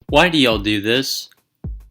Why do y'all do this?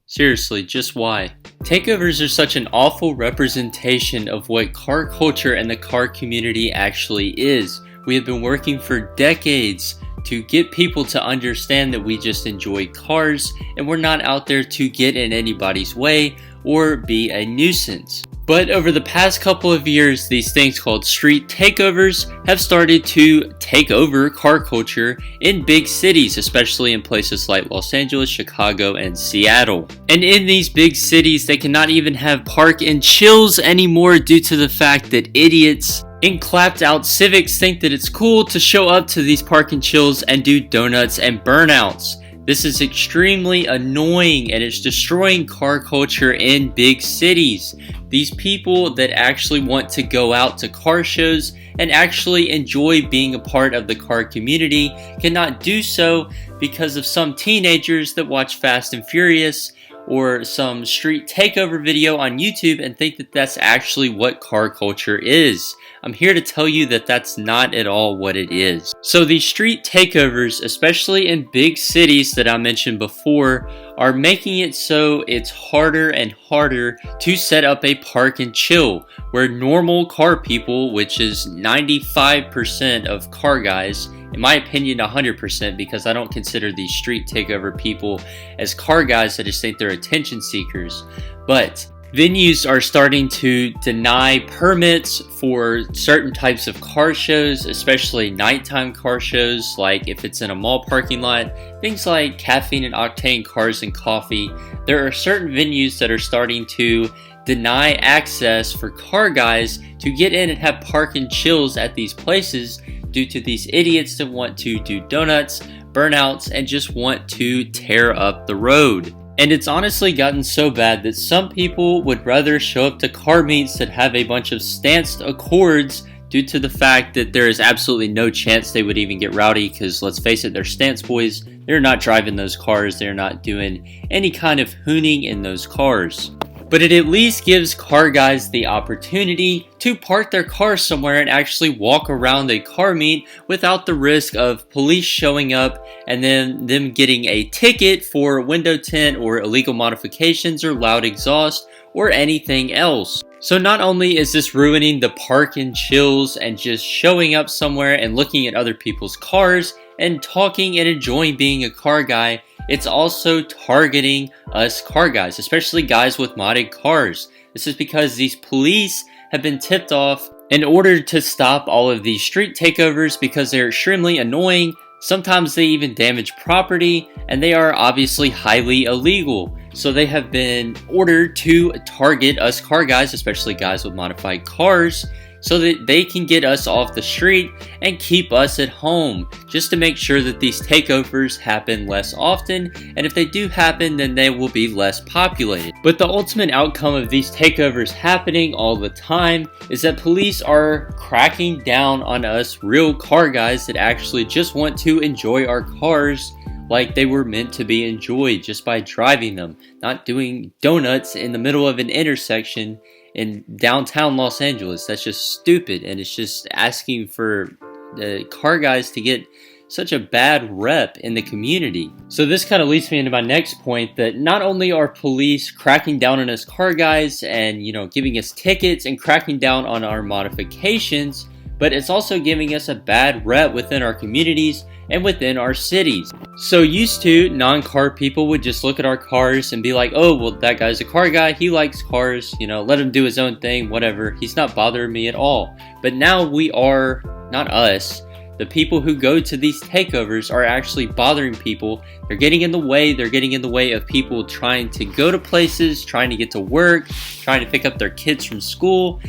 Seriously, just why? Takeovers are such an awful representation of what car culture and the car community actually is. We have been working for decades to get people to understand that we just enjoy cars and we're not out there to get in anybody's way or be a nuisance. But over the past couple of years, these things called street takeovers have started to take over car culture in big cities, especially in places like Los Angeles, Chicago, and Seattle. And in these big cities, they cannot even have park and chills anymore due to the fact that idiots in clapped out civics think that it's cool to show up to these park and chills and do donuts and burnouts. This is extremely annoying and it's destroying car culture in big cities. These people that actually want to go out to car shows and actually enjoy being a part of the car community cannot do so because of some teenagers that watch Fast and Furious or some street takeover video on YouTube and think that that's actually what car culture is. I'm here to tell you that that's not at all what it is. So these street takeovers, especially in big cities that I mentioned before, are making it so it's harder and harder to set up a park and chill, where normal car people, which is 95% of car guys, in my opinion 100%, because I don't consider these street takeover people as car guys, I just think they're attention seekers. But venues are starting to deny permits for certain types of car shows, especially nighttime car shows, like if it's in a mall parking lot, things like Caffeine and Octane Cars and Coffee. There are certain venues that are starting to deny access for car guys to get in and have park and chills at these places due to these idiots that want to do donuts, burnouts, and just want to tear up the road. And it's honestly gotten so bad that some people would rather show up to car meets that have a bunch of stanced Accords due to the fact that there is absolutely no chance they would even get rowdy, because let's face it, they're stance boys. They're not driving those cars. They're not doing any kind of hooning in those cars. But it at least gives car guys the opportunity to park their car somewhere and actually walk around a car meet without the risk of police showing up and then them getting a ticket for window tint or illegal modifications or loud exhaust or anything else. So not only is this ruining the park and chills and just showing up somewhere and looking at other people's cars and talking and enjoying being a car guy, it's also targeting us car guys, especially guys with modded cars. This is because these police have been tipped off in order to stop all of these street takeovers because they're extremely annoying. Sometimes they even damage property and they are obviously highly illegal. So they have been ordered to target us car guys, especially guys with modified cars, so that they can get us off the street and keep us at home, just to make sure that these takeovers happen less often, and if they do happen, then they will be less populated. But the ultimate outcome of these takeovers happening all the time is that police are cracking down on us real car guys that actually just want to enjoy our cars like they were meant to be enjoyed just by driving them, not doing donuts in the middle of an intersection in downtown Los Angeles. That's just stupid, and it's just asking for the car guys to get such a bad rep in the community. So this kind of leads me into my next point, that not only are police cracking down on us car guys and, giving us tickets and cracking down on our modifications, but it's also giving us a bad rep within our communities and within our cities. So used to, non-car people would just look at our cars and be like, oh, well, that guy's a car guy, he likes cars, let him do his own thing, whatever, he's not bothering me at all. But now we are, not us, the people who go to these takeovers are actually bothering people. They're getting in the way. They're getting in the way of people trying to go to places, trying to get to work, trying to pick up their kids from school,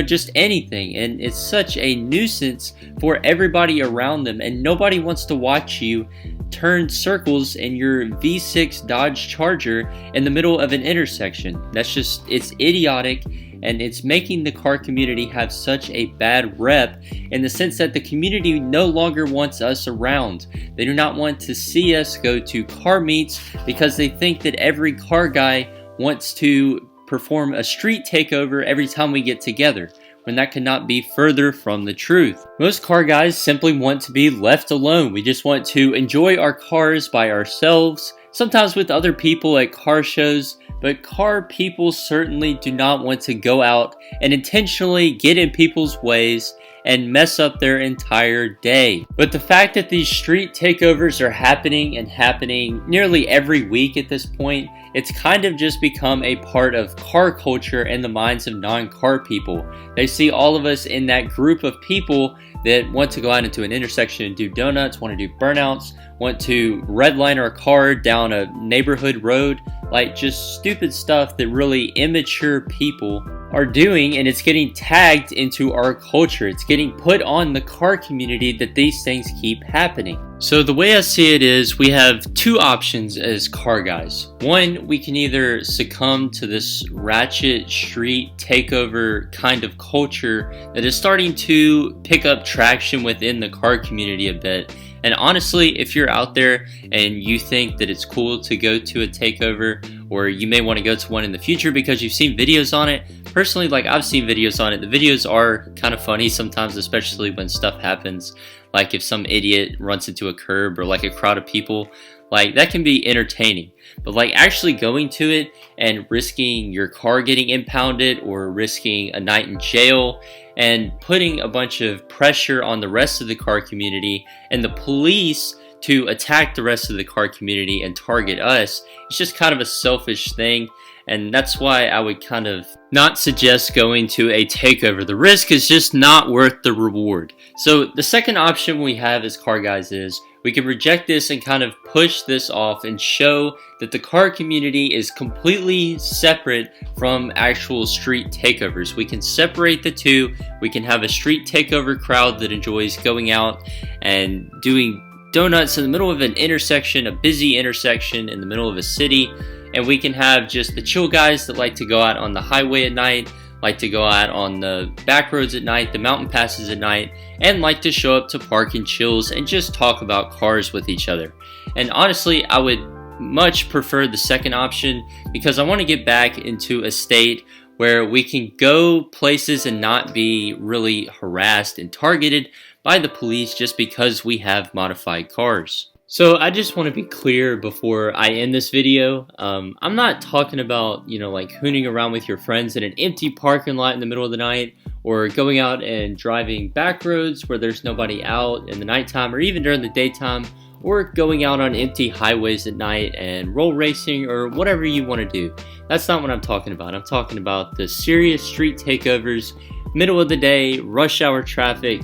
just anything. And it's such a nuisance for everybody around them. And nobody wants to watch you turn circles in your V6 Dodge Charger in the middle of an intersection. It's idiotic. And it's making the car community have such a bad rep in the sense that the community no longer wants us around. They do not want to see us go to car meets because they think that every car guy wants to perform a street takeover every time we get together, when that could not be further from the truth. Most car guys simply want to be left alone. We just want to enjoy our cars by ourselves, sometimes with other people at car shows, but car people certainly do not want to go out and intentionally get in people's ways and mess up their entire day. But the fact that these street takeovers are happening nearly every week at this point, it's kind of just become a part of car culture in the minds of non-car people. They see all of us in that group of people that want to go out into an intersection and do donuts, want to do burnouts, want to redline our car down a neighborhood road, like just stupid stuff that really immature people are doing, and it's getting tagged into our culture. It's getting put on the car community that these things keep happening. So the way I see it is we have two options as car guys. One, we can either succumb to this ratchet street takeover kind of culture that is starting to pick up traction within the car community a bit. And honestly, if you're out there and you think that it's cool to go to a takeover, or you may want to go to one in the future because you've seen videos on it, personally, like I've seen videos on it. The videos are kind of funny sometimes, especially when stuff happens. Like if some idiot runs into a curb or like a crowd of people, like that can be entertaining. But like actually going to it and risking your car getting impounded or risking a night in jail and putting a bunch of pressure on the rest of the car community and the police to attack the rest of the car community and target us, it's just kind of a selfish thing. And that's why I would kind of not suggest going to a takeover. The risk is just not worth the reward. So the second option we have as car guys is we can reject this and kind of push this off and show that the car community is completely separate from actual street takeovers. We can separate the two. We can have a street takeover crowd that enjoys going out and doing donuts in the middle of an intersection, a busy intersection in the middle of a city. And we can have just the chill guys that like to go out on the highway at night, like to go out on the back roads at night, the mountain passes at night, and like to show up to park and chills and just talk about cars with each other. And honestly, I would much prefer the second option because I want to get back into a state where we can go places and not be really harassed and targeted by the police just because we have modified cars. So I just want to be clear before I end this video. I'm not talking about, like hooning around with your friends in an empty parking lot in the middle of the night, or going out and driving back roads where there's nobody out in the nighttime or even during the daytime, or going out on empty highways at night and roll racing or whatever you want to do. That's not what I'm talking about. I'm talking about the serious street takeovers, middle of the day, rush hour traffic,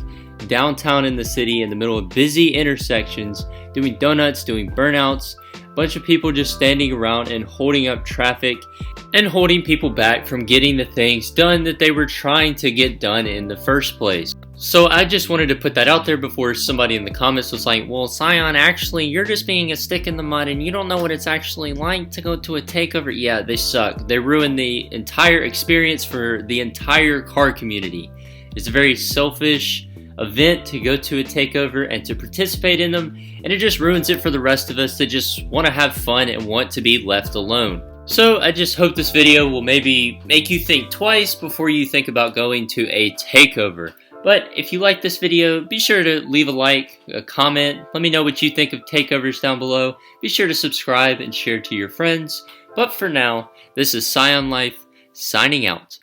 downtown in the city in the middle of busy intersections, doing donuts, doing burnouts, a bunch of people just standing around and holding up traffic and holding people back from getting the things done that they were trying to get done in the first place. So I just wanted to put that out there before somebody in the comments was like, well, Scion, actually, you're just being a stick in the mud and you don't know what it's actually like to go to a takeover. Yeah, they suck. They ruin the entire experience for the entire car community. It's a very selfish event to go to a takeover and to participate in them, and it just ruins it for the rest of us that just want to have fun and want to be left alone. So I just hope this video will maybe make you think twice before you think about going to a takeover. But if you like this video, be sure to leave a like, a comment, let me know what you think of takeovers down below. Be sure to subscribe and share to your friends. But for now, this is Scion Life, signing out.